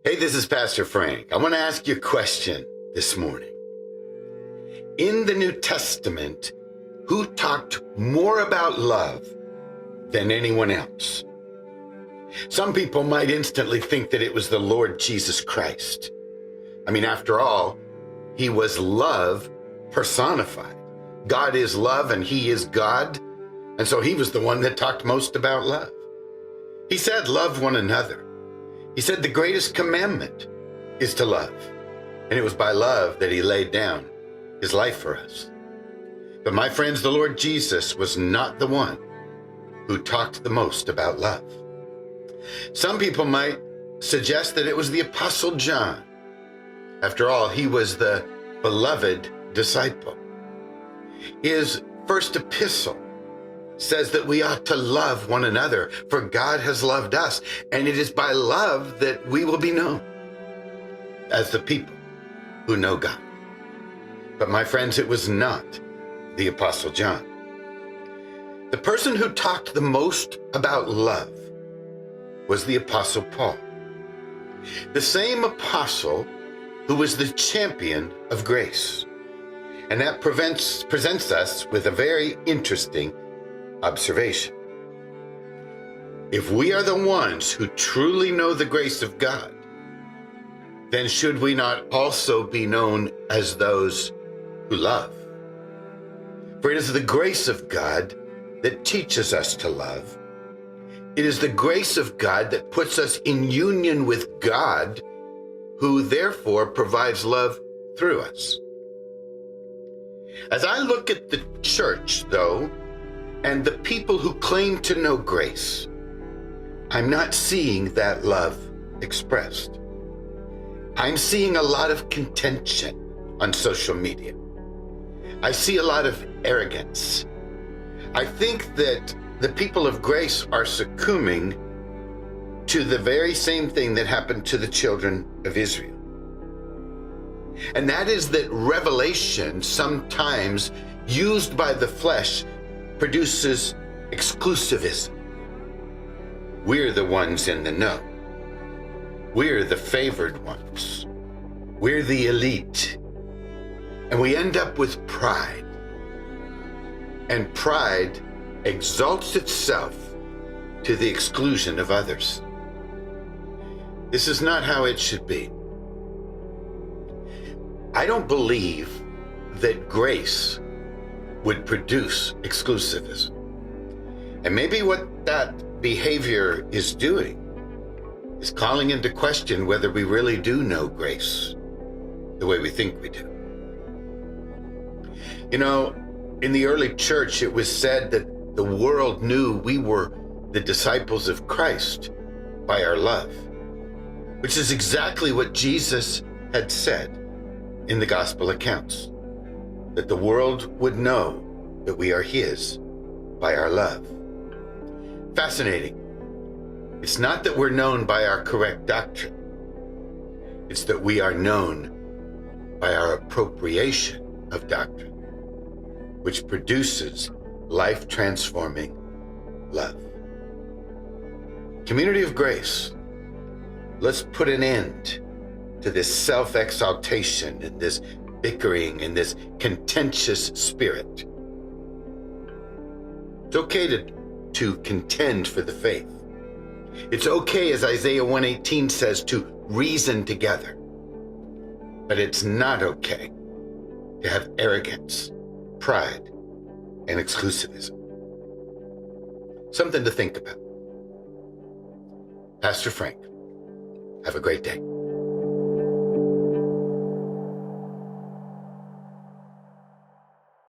Hey, this is Pastor Frank. I want to ask you a question this morning. In the New Testament, who talked more about love than anyone else? Some people might instantly think that it was the Lord Jesus Christ. I mean, after all, he was love personified. God is love and he is God. And so he was the one that talked most about love. He said, love one another. He said the greatest commandment is to love. And it was by love that he laid down his life for us. But my friends, the Lord Jesus was not the one who talked the most about love. Some people might suggest that it was the Apostle John. After all, he was the beloved disciple. His first epistle says that we ought to love one another, for God has loved us, and it is by love that we will be known as the people who know God. But my friends, it was not the Apostle John. The person who talked the most about love was the Apostle Paul, the same apostle who was the champion of grace. And that presents us with a very interesting observation. If we are the ones who truly know the grace of God, then should we not also be known as those who love? For it is the grace of God that teaches us to love. It is the grace of God that puts us in union with God, who therefore provides love through us. As I look at the church, though, and the people who claim to know grace, I'm not seeing that love expressed. I'm seeing a lot of contention on social media. I see a lot of arrogance. I think that the people of grace are succumbing to the very same thing that happened to the children of Israel. And that is that revelation, sometimes used by the flesh, produces exclusivism. We're the ones in the know. We're the favored ones. We're the elite. And we end up with pride. And pride exalts itself to the exclusion of others. This is not how it should be. I don't believe that grace would produce exclusivism. And maybe what that behavior is doing is calling into question whether we really do know grace the way we think we do. You know, in the early church, it was said that the world knew we were the disciples of Christ by our love, which is exactly what Jesus had said in the gospel accounts, that the world would know that we are his by our love. Fascinating. It's not that we're known by our correct doctrine. It's that we are known by our appropriation of doctrine, which produces life-transforming love. Community of Grace, let's put an end to this self-exaltation and this bickering and this contentious spirit. It's okay to contend for the faith. It's okay, as Isaiah 1:18 says, to reason together. But it's not okay to have arrogance, pride, and exclusivism. Something to think about. Pastor Frank, have a great day.